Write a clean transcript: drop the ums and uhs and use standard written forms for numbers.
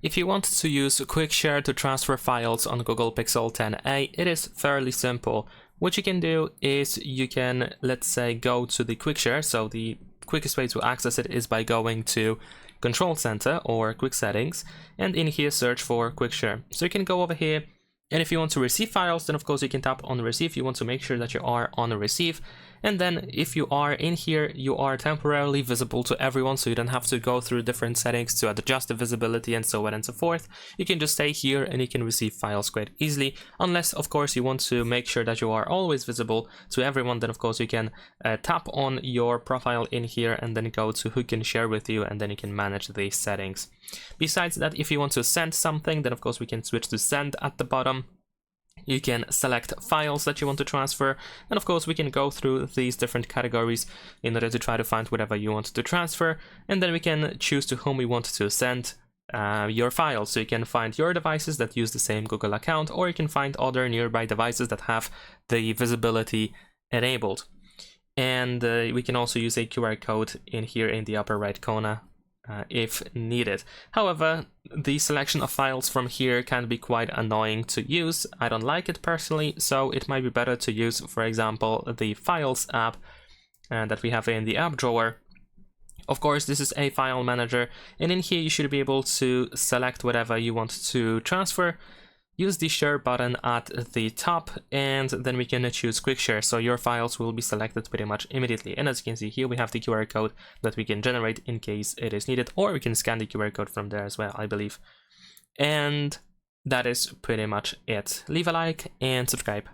If you want to use Quick Share to transfer files on Google Pixel 10a, it is fairly simple. What you can do is you can, let's say, go to the Quick Share. So the quickest way to access it is by going to Control Center or Quick Settings, and in here search for Quick Share. So you can go over here, and if you want to receive files, then of course you can tap on Receive. You want to make sure that you are on Receive. And then if you are in here, you are temporarily visible to everyone, so you don't have to go through different settings to adjust the visibility and so on and so forth. You can just stay here and you can receive files quite easily, unless of course you want to make sure that you are always visible to everyone. Then of course you can tap on your profile in here and then go to who can share with you, and then you can manage the settings. Besides that, if you want to send something, then of course we can switch to Send at the bottom. You can select files that you want to transfer, and of course we can go through these different categories in order to try to find whatever you want to transfer, and then we can choose to whom we want to send your files. So you can find your devices that use the same Google account, or you can find other nearby devices that have the visibility enabled. And we can also use a QR code in here in the upper right corner if needed. However, the selection of files from here can be quite annoying to use. I don't like it personally, so it might be better to use, for example, the Files app that we have in the app drawer. Of course, this is a file manager, and in here you should be able to select whatever you want to transfer. Use the share button at the top, and then we can choose Quick Share, so your files will be selected pretty much immediately. And as you can see here, we have the QR code that we can generate in case it is needed, or we can scan the QR code from there as well, I believe. And that is pretty much it. Leave a like and subscribe.